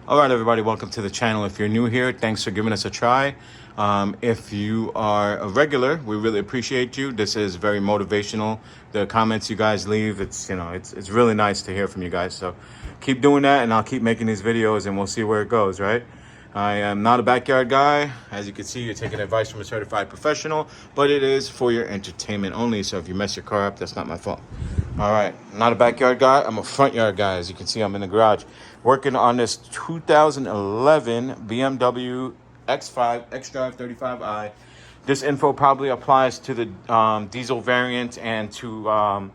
All right, everybody, welcome to the channel. If you're new here, thanks for giving us a try. If you are a regular, we really appreciate you. This is very motivational. The comments you guys leave, it's really nice to hear from you guys. So keep doing that, and I'll keep making these videos, and we'll see where it goes, right? I am not a backyard guy. As you can see, you're taking advice from a certified professional, but it is for your entertainment only. So if you mess your car up, that's not my fault. All right, not a backyard guy. I'm a front yard guy. As you can see, I'm in the garage working on this 2011 BMW X5 xDrive 35i. This info probably applies to the diesel variant and to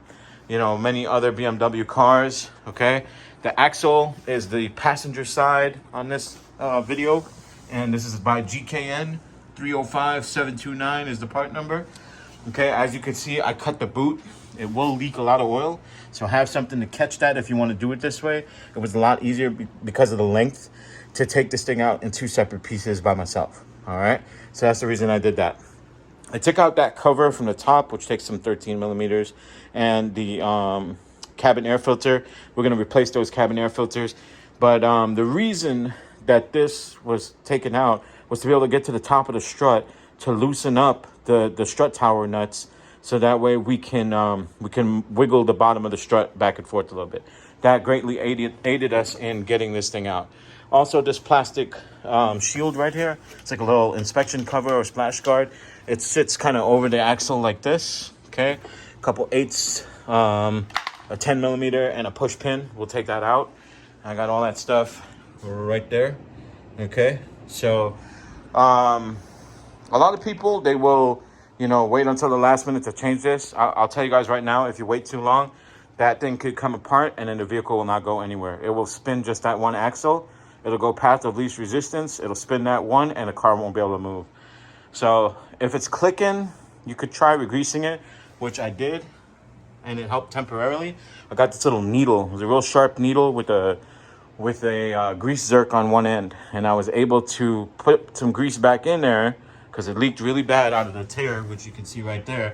many other BMW cars. Okay, the axle is the passenger side on this video, and this is by GKN 305729 is the part number. Okay, as you can see, I cut the boot. It will leak a lot of oil, so have something to catch that if you want to do it this way. It was a lot easier because of the length to take this thing out in two separate pieces by myself. All right, so that's the reason I did that. I took out that cover from the top, which takes some 13 millimeters, and the cabin air filter. We're going to replace those cabin air filters, but the reason that this was taken out was to be able to get to the top of the strut to loosen up the strut tower nuts, so that way we can wiggle the bottom of the strut back and forth a little bit. That greatly aided us in getting this thing out. Also, this plastic shield right here, it's like a little inspection cover or splash guard. It sits kind of over the axle like this. Okay, a couple eighths, a 10 millimeter, and a push pin. We'll take that out. I got all that stuff right there. Okay, so a lot of people, they will wait until the last minute to change this. I'll tell you guys right now, if you wait too long, that thing could come apart and then the vehicle will not go anywhere. It will spin just that one axle. It'll go path of least resistance. It'll spin that one and the car won't be able to move. So if it's clicking, you could try re-greasing it, which I did, and it helped temporarily. I got this little needle. It was a real sharp needle with a grease zerk on one end, and I was able to put some grease back in there because it leaked really bad out of the tear, which you can see right there.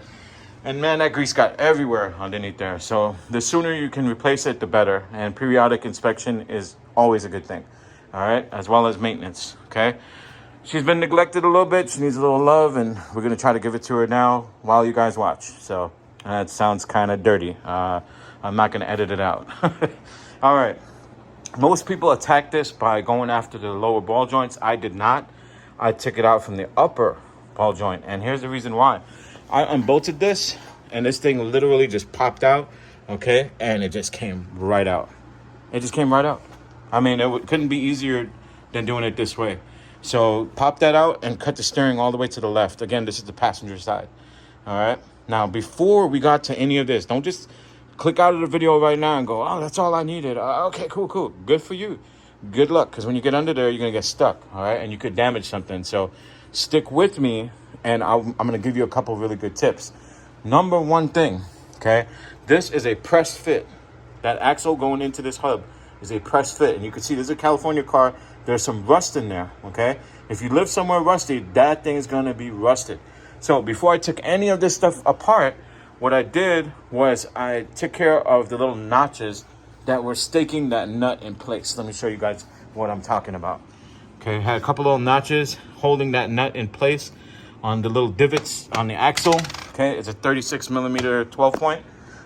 And man, that grease got everywhere underneath there. So the sooner you can replace it, the better. And periodic inspection is always a good thing. All right, as well as maintenance. Okay, she's been neglected a little bit. She needs a little love, and we're gonna try to give it to her now while you guys watch. So that sounds kind of dirty. I'm not gonna edit it out. All right. Most people attack this by going after the lower ball joints. I did not. I took it out from the upper ball joint, and here's the reason why. I unbolted this, and this thing literally just popped out, okay? And it just came right out. It just came right out. I mean, couldn't be easier than doing it this way. So pop that out and cut the steering all the way to the left. Again, this is the passenger side, all right? Now, before we got to any of this, don't just click out of the video right now and go, oh, that's all I needed. Okay, cool. Good for you. Good luck, because when you get under there, you're going to get stuck, all right? And you could damage something. So stick with me, and I'm going to give you a couple of really good tips. Number one thing, okay? This is a press fit. That axle going into this hub is a press fit. And you can see this is a California car. There's some rust in there, okay? If you live somewhere rusty, that thing is going to be rusted. So before I took any of this stuff apart, what I did was I took care of the little notches that were staking that nut in place. Let me show you guys what I'm talking about. Okay, had a couple little notches holding that nut in place on the little divots on the axle. Okay, it's a 36 millimeter 12 point.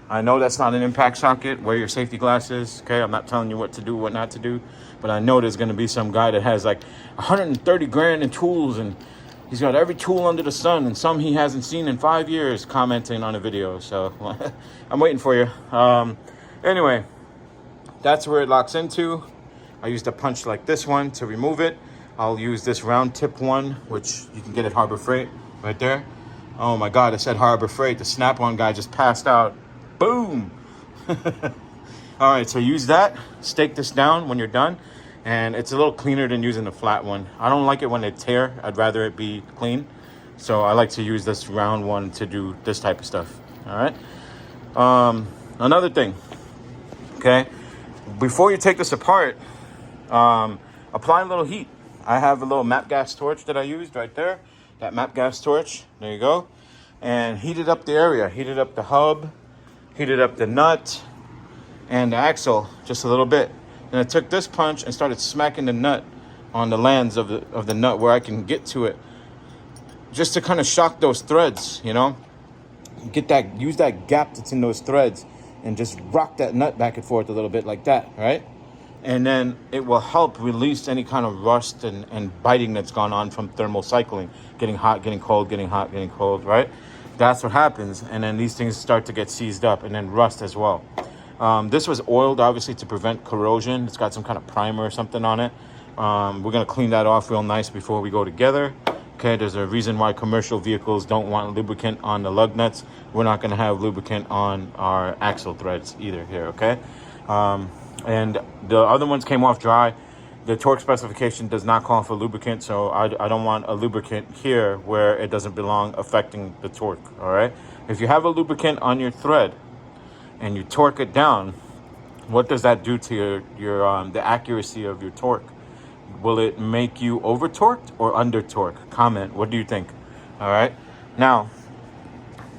I know that's not an impact socket. Wear your safety glasses. Okay, I'm not telling you what to do, what not to do, but I know there's gonna be some guy that has like 130 grand in tools, and he's got every tool under the sun, and some he hasn't seen in 5 years commenting on a video. So I'm waiting for you. Anyway, that's where it locks into. I used a punch like this one to remove it. I'll use this round tip one, which you can get at Harbor Freight right there. Oh my God, I said Harbor Freight. The Snap-on guy just passed out. Boom. All right, so use that. Stake this down when you're done. And it's a little cleaner than using the flat one. I don't like it when they tear. I'd rather it be clean. So I like to use this round one to do this type of stuff. All right. Another thing, okay? Before you take this apart, apply a little heat. I have a little MAP gas torch that I used right there. That MAP gas torch, there you go. And heated up the area, heated up the hub, heated up the nut and the axle just a little bit. And I took this punch and started smacking the nut on the lands of the nut where I can get to it, just to kind of shock those threads, you know, use that gap that's in those threads and just rock that nut back and forth a little bit like that, right? And then it will help release any kind of rust and biting that's gone on from thermal cycling, getting hot, getting cold, getting hot, getting cold, right? That's what happens. And then these things start to get seized up, and then rust as well. This was oiled, obviously, to prevent corrosion. It's got some kind of primer or something on it. We're going to clean that off real nice before we go together. Okay, there's a reason why commercial vehicles don't want lubricant on the lug nuts. We're not going to have lubricant on our axle threads either here, okay? And the other ones came off dry. The torque specification does not call for lubricant, so I don't want a lubricant here where it doesn't belong, affecting the torque, all right? If you have a lubricant on your thread and you torque it down, what does that do to the accuracy of your torque? Will it make you over torqued or under torqued? Comment. What do you think? All right. Now,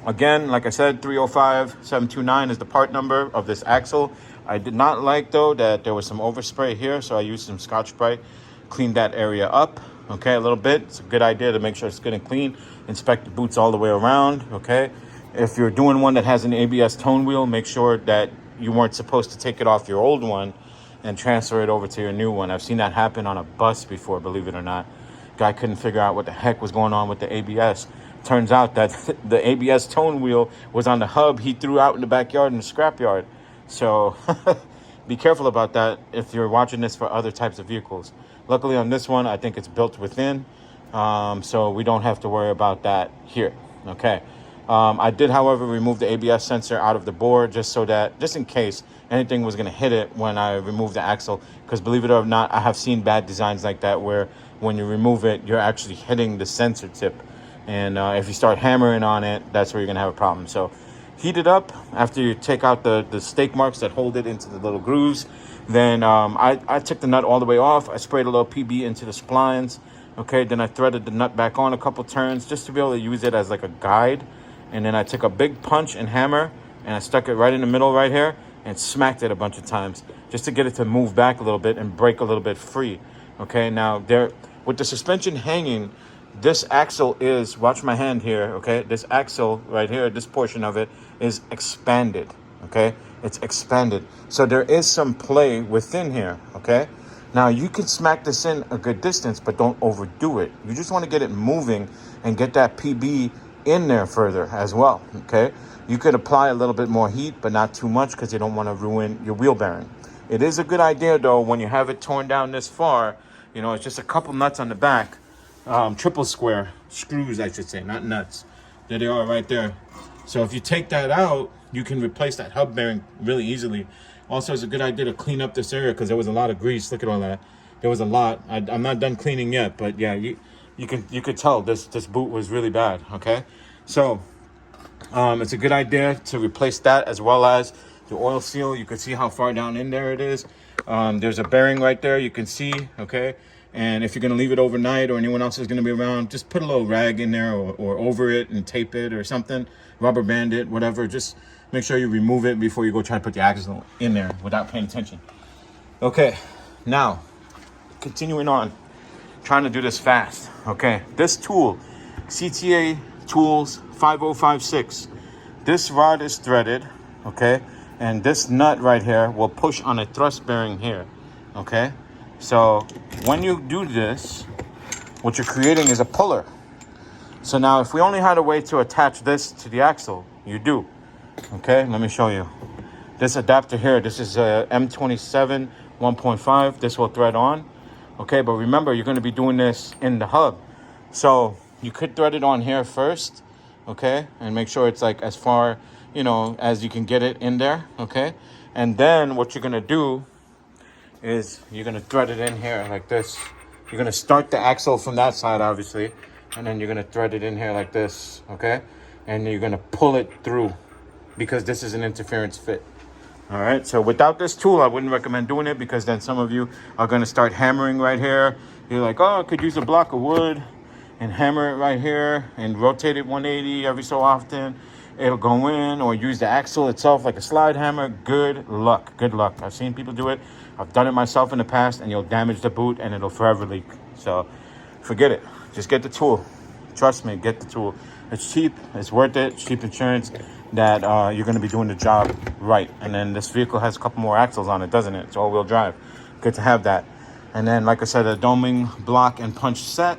again, like I said, 305729 is the part number of this axle. I did not like, though, that there was some overspray here, so I used some Scotch-Brite, cleaned that area up, okay, a little bit. It's a good idea to make sure it's good and clean. Inspect the boots all the way around, okay? If you're doing one that has an ABS tone wheel, make sure that you weren't supposed to take it off your old one and transfer it over to your new one. I've seen that happen on a bus before, believe it or not. Guy couldn't figure out what the heck was going on with the ABS. Turns out that the ABS tone wheel was on the hub he threw out in the backyard in the scrapyard. So be careful about that if you're watching this for other types of vehicles. Luckily on this one, I think it's built within, so we don't have to worry about that here. Okay. I did, however, remove the ABS sensor out of the board just in case anything was going to hit it when I removed the axle. Because believe it or not, I have seen bad designs like that where when you remove it, you're actually hitting the sensor tip. And if you start hammering on it, that's where you're going to have a problem. So heat it up after you take out the stake marks that hold it into the little grooves. Then I took the nut all the way off. I sprayed a little PB into the splines. Okay, then I threaded the nut back on a couple turns just to be able to use it as like a guide. And then I took a big punch and hammer and I stuck it right in the middle right here and smacked it a bunch of times just to get it to move back a little bit and break a little bit free. Okay, now with the suspension hanging, this axle is, watch my hand here, okay? This axle right here, this portion of it is expanded, okay? It's expanded. So there is some play within here, okay? Now you can smack this in a good distance, but don't overdo it. You just want to get it moving and get that PB in there further as well, okay? You could apply a little bit more heat, but not too much because you don't want to ruin your wheel bearing. It is a good idea, though, when you have it torn down this far, you know, it's just a couple nuts on the back, triple square screws, I should say, not nuts. There they are right there. So if you take that out, you can replace that hub bearing really easily. Also, it's a good idea to clean up this area because there was a lot of grease. Look at all that. There was a lot. I'm not done cleaning yet, but yeah, you could tell this boot was really bad, okay? So it's a good idea to replace that as well as the oil seal. You can see how far down in there it is. There's a bearing right there you can see, okay? And if you're going to leave it overnight or anyone else is going to be around, just put a little rag in there or over it and tape it or something, rubber band it, whatever. Just make sure you remove it before you go try to put the axle in there without paying attention. Okay, now, continuing on, trying to do this fast, okay? This tool, CTA Tools 5056, this rod is threaded, okay? And this nut right here will push on a thrust bearing here, okay? So when you do this, what you're creating is a puller. So now if we only had a way to attach this to the axle, you do. Okay, let me show you. This adapter here, this is a M27 1.5. This will thread on. Okay, but remember, you're going to be doing this in the hub. So you could thread it on here first, okay? And make sure it's like as far, you know, as you can get it in there, okay? And then what you're going to do is you're going to thread it in here like this. You're going to start the axle from that side, obviously, and then you're going to thread it in here like this, okay? And you're going to pull it through because this is an interference fit. All right, so without this tool, I wouldn't recommend doing it because then some of you are going to start hammering right here. You're like, oh, I could use a block of wood and hammer it right here and rotate it 180 every so often. It'll go in, or use the axle itself like a slide hammer. Good luck. Good luck. I've seen people do it. I've done it myself in the past, and you'll damage the boot and it'll forever leak. So forget it. Just get the tool. Trust me, get the tool. It's cheap. It's worth it. It's cheap insurance that you're going to be doing the job right. And then this vehicle has a couple more axles on it, doesn't it? It's all-wheel drive. Good to have that. And then, like I said, a doming block and punch set.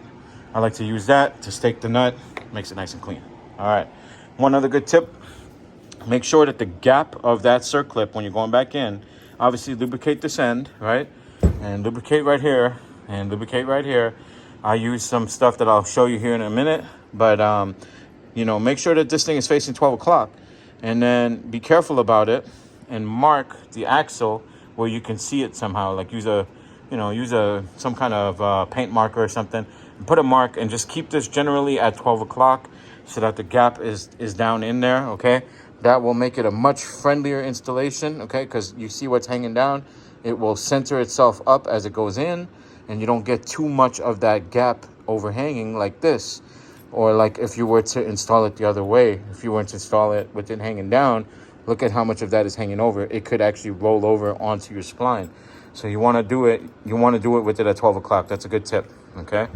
I like to use that to stake the nut. Makes it nice and clean. All right. One other good tip. Make sure that the gap of that circlip when you're going back in, obviously lubricate this end, right? And lubricate right here and lubricate right here. I use some stuff that I'll show you here in a minute. But, you know, make sure that this thing is facing 12 o'clock. And then be careful about it and mark the axle where you can see it somehow. Like use some kind of paint marker or something. And put a mark and just keep this generally at 12 o'clock so that the gap is down in there, okay? That will make it a much friendlier installation, okay? Because you see what's hanging down. It will center itself up as it goes in, and you don't get too much of that gap overhanging like this. Or like if you were to install it the other way, if you were to install it with it hanging down, look at how much of that is hanging over. It could actually roll over onto your spline. So you want to do it with it at 12 o'clock. That's a good tip, okay?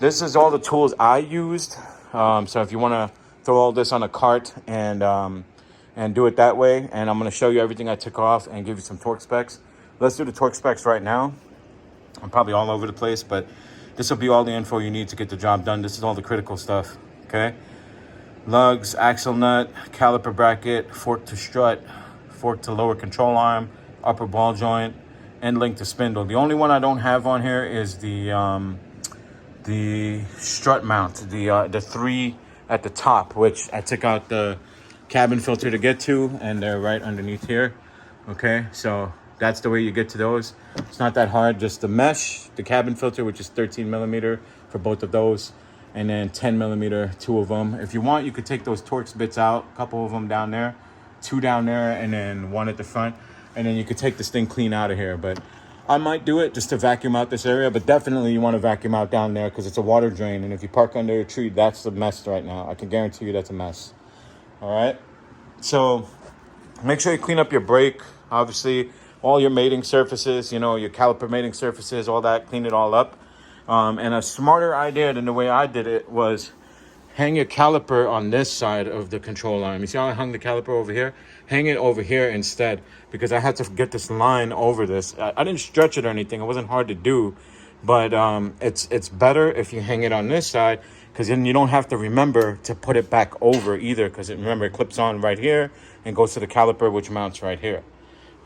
This is all the tools I used. So if you want to throw all this on a cart and do it that way, and I'm going to show you everything I took off and give you some torque specs. Let's do the torque specs right now. I'm probably all over the place, but this will be all the info you need to get the job done. This is all the critical stuff, okay? Lugs, axle nut, caliper bracket, fork to strut, fork to lower control arm, upper ball joint, end link to spindle. The only one I don't have on here is the strut mount, the three at the top, which I took out the cabin filter to get to, and they're right underneath here, okay? So that's the way you get to those. It's not that hard. Just the mesh, the cabin filter, which is 13 millimeter for both of those, and then 10 millimeter, two of them. If you want, you could take those Torx bits out, a couple of them down there, two down there, and then one at the front, and then you could take this thing clean out of here. But I might do it just to vacuum out this area, but definitely you want to vacuum out down there because it's a water drain, and if you park under a tree, that's a mess right now. I can guarantee you that's a mess. All right? So make sure you clean up your brake, obviously, all your mating surfaces, your caliper mating surfaces, all that, clean it all up. And a smarter idea than the way I did it was hang your caliper on this side of the control arm. You see how I hung the caliper over here? Hang it over here instead, because I had to get this line over this. I didn't stretch it or anything. It wasn't hard to do, but it's better if you hang it on this side, because then you don't have to remember to put it back over either, because remember, it clips on right here and goes to the caliper, which mounts right here.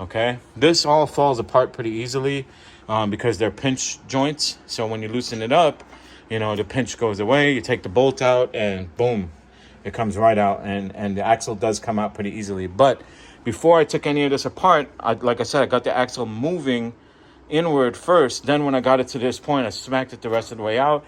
Okay, this all falls apart pretty easily because they're pinch joints. So when you loosen it up, the pinch goes away. You take the bolt out and boom, it comes right out. And the axle does come out pretty easily. But before I took any of this apart, like I said, I got the axle moving inward first. Then when I got it to this point, I smacked it the rest of the way out,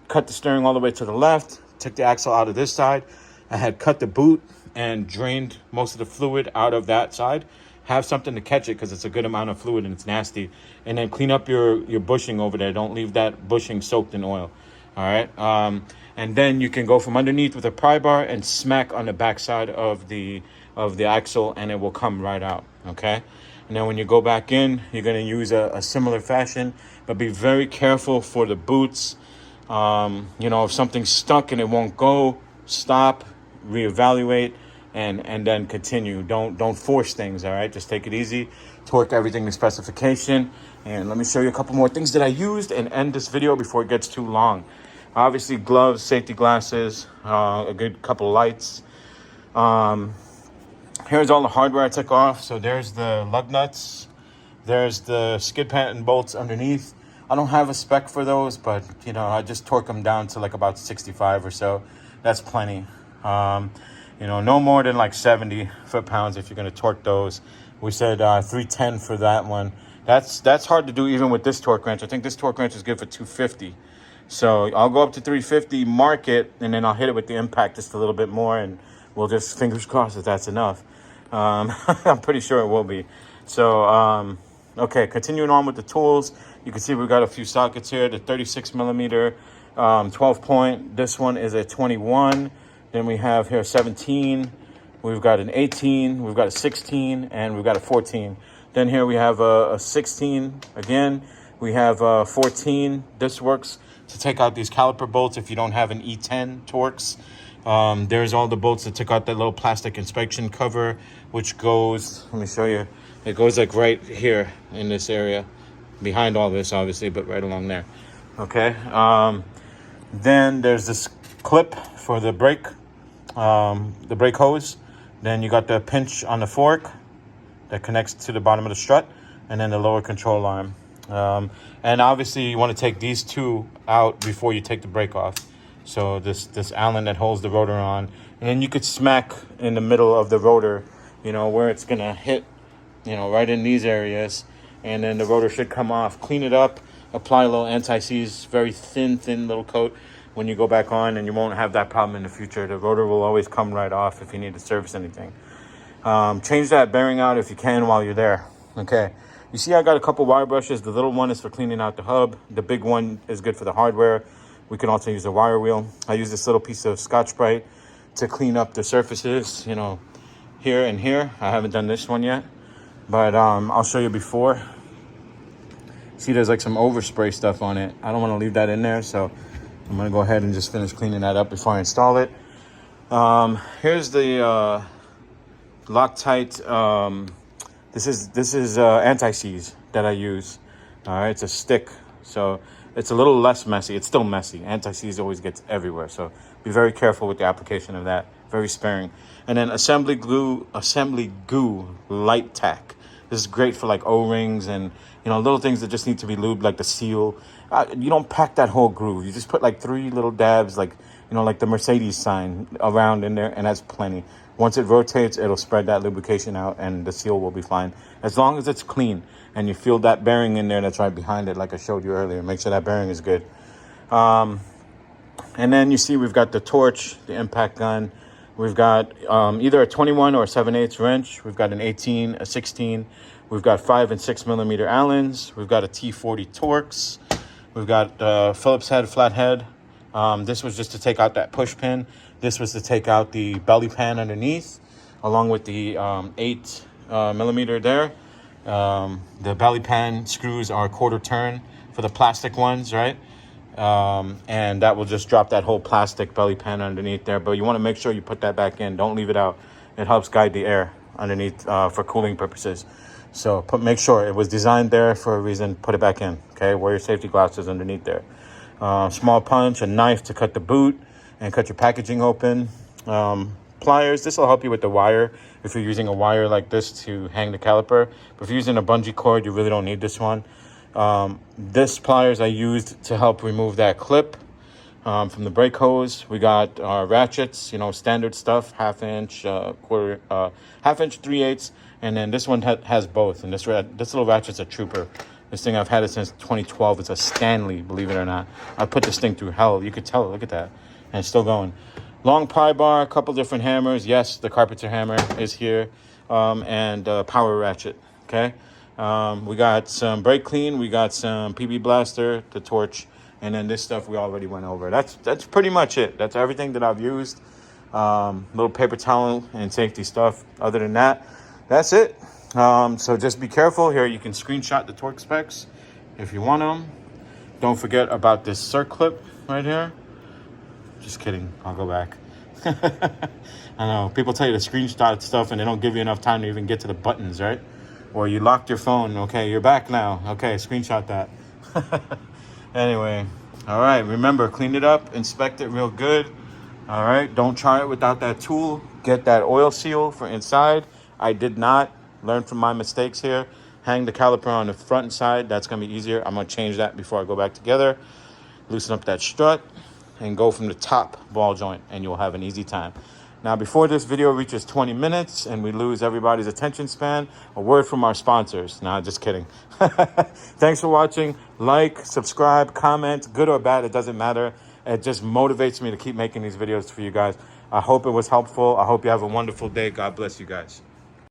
cut the steering all the way to the left, took the axle out of this side. I had cut the boot and drained most of the fluid out of that side. Have something to catch it because it's a good amount of fluid and it's nasty. And then clean up your bushing over there. Don't leave that bushing soaked in oil. All right. And then you can go from underneath with a pry bar and smack on the backside of the axle, and it will come right out. Okay. And then when you go back in, you're going to use a similar fashion, but be very careful for the boots. If something's stuck and it won't go, stop, reevaluate, and then continue. Don't force things, all right? Just take it easy, torque everything to specification. And let me show you a couple more things that I used and end this video before it gets too long. Obviously, gloves, safety glasses, a good couple lights. Here's all the hardware I took off. So there's the lug nuts. There's the skid pad and bolts underneath. I don't have a spec for those, but, I just torque them down to like about 65 or so. That's plenty. No more than like 70 foot-pounds if you're going to torque those. We said 310 for that one. That's hard to do even with this torque wrench. I think this torque wrench is good for 250. So I'll go up to 350, mark it, and then I'll hit it with the impact just a little bit more, and we'll just fingers crossed that that's enough. I'm pretty sure it will be. So, okay, continuing on with the tools. You can see we've got a few sockets here. The 36 millimeter, 12 point. This one is a 21. Then we have here 17, we've got an 18, we've got a 16, and we've got a 14. Then here we have a 16 again. We have 14. This works to take out these caliper bolts if you don't have an E10 Torx. There's all the bolts that took out that little plastic inspection cover, which goes, let me show you. It goes like right here in this area, behind all this obviously, but right along there. Okay. Then there's this clip for the brake hose. Then you got the pinch on the fork that connects to the bottom of the strut, and then the lower control arm. And obviously you want to take these two out before you take the brake off. So this Allen that holds the rotor on, and then you could smack in the middle of the rotor, you know, where it's gonna hit, you know, right in these areas, and then the rotor should come off. Clean it up, apply a little anti-seize, very thin little coat when you go back on, and you won't have that problem in the future. The rotor will always come right off if you need to service anything. Change that bearing out if you can while you're there. Okay, you see I got a couple wire brushes. The little one is for cleaning out the hub. The big one is good for the hardware. We can also use a wire wheel. I use this little piece of Scotch-Brite to clean up the surfaces, you know, here and here. I haven't done this one yet, but I'll show you before. See, there's like some overspray stuff on it. I don't want to leave that in there, so I'm gonna go ahead and just finish cleaning that up before I install it. Here's the Loctite. This is anti-seize that I use. All right, it's a stick, so it's a little less messy. It's still messy. Anti-seize always gets everywhere, so be very careful with the application of that. Very sparing. And then assembly goo light tack. This is great for like O-rings and, you know, little things that just need to be lubed, like the seal. You don't pack that whole groove. You just put like 3 little dabs, like, you know, like the Mercedes sign around in there, and that's plenty. Once it rotates, it'll spread that lubrication out, and the seal will be fine. As long as it's clean and you feel that bearing in there that's right behind it, like I showed you earlier. Make sure that bearing is good. And then you see we've got the torch, the impact gun. We've got either a 21 or a 7/8 wrench. We've got an 18, a 16. We've got 5 and 6 millimeter Allens. We've got a T40 Torx. We've got Phillips head, flathead. This was just to take out that push pin. This was to take out the belly pan underneath, along with the 8 millimeter there. The belly pan screws are 1/4 turn for the plastic ones, right? And that will just drop that whole plastic belly pan underneath there. But you want to make sure you put that back in. Don't leave it out. It helps guide the air underneath for cooling purposes. So make sure it was designed there for a reason. Put it back in. Okay, wear your safety glasses underneath there. Small punch, a knife to cut the boot and cut your packaging open. Pliers. This will help you with the wire if you're using a wire like this to hang the caliper. But if you're using a bungee cord, you really don't need this one. This pliers I used to help remove that clip from the brake hose. We got ratchets, you know, standard stuff, 1/2 inch, quarter, 1/2 inch, 3/8, and then this one has both. And this little ratchet's a trooper. This thing, I've had it since 2012. It's a Stanley, believe it or not. I put this thing through hell. You could tell. Look at that, and it's still going. Long pry bar, a couple different hammers. Yes, the carpenter hammer is here, and power ratchet. Okay. We got some brake clean, we got some PB blaster, the torch, and then this stuff we already went over. That's pretty much it. That's everything that I've used. Little paper towel and safety stuff. Other than that, that's it. So just be careful. Here you can screenshot the torque specs if you want them. Don't forget about this circlip right here. Just kidding. I'll go back. I know people tell you to screenshot stuff and they don't give you enough time to even get to the buttons, right? Or you locked your phone. Okay, you're back now. Okay, screenshot that. Anyway, all right. Remember, clean it up, inspect it real good. All right, don't try it without that tool. Get that oil seal for inside. I did not. Learn from my mistakes here. Hang the caliper on the front and side. That's going to be easier. I'm going to change that before I go back together. Loosen up that strut and go from the top ball joint, and you'll have an easy time. Now, before this video reaches 20 minutes and we lose everybody's attention span, a word from our sponsors. Nah, just kidding. Thanks for watching. Like, subscribe, comment, good or bad, it doesn't matter. It just motivates me to keep making these videos for you guys. I hope it was helpful. I hope you have a wonderful day. God bless you guys.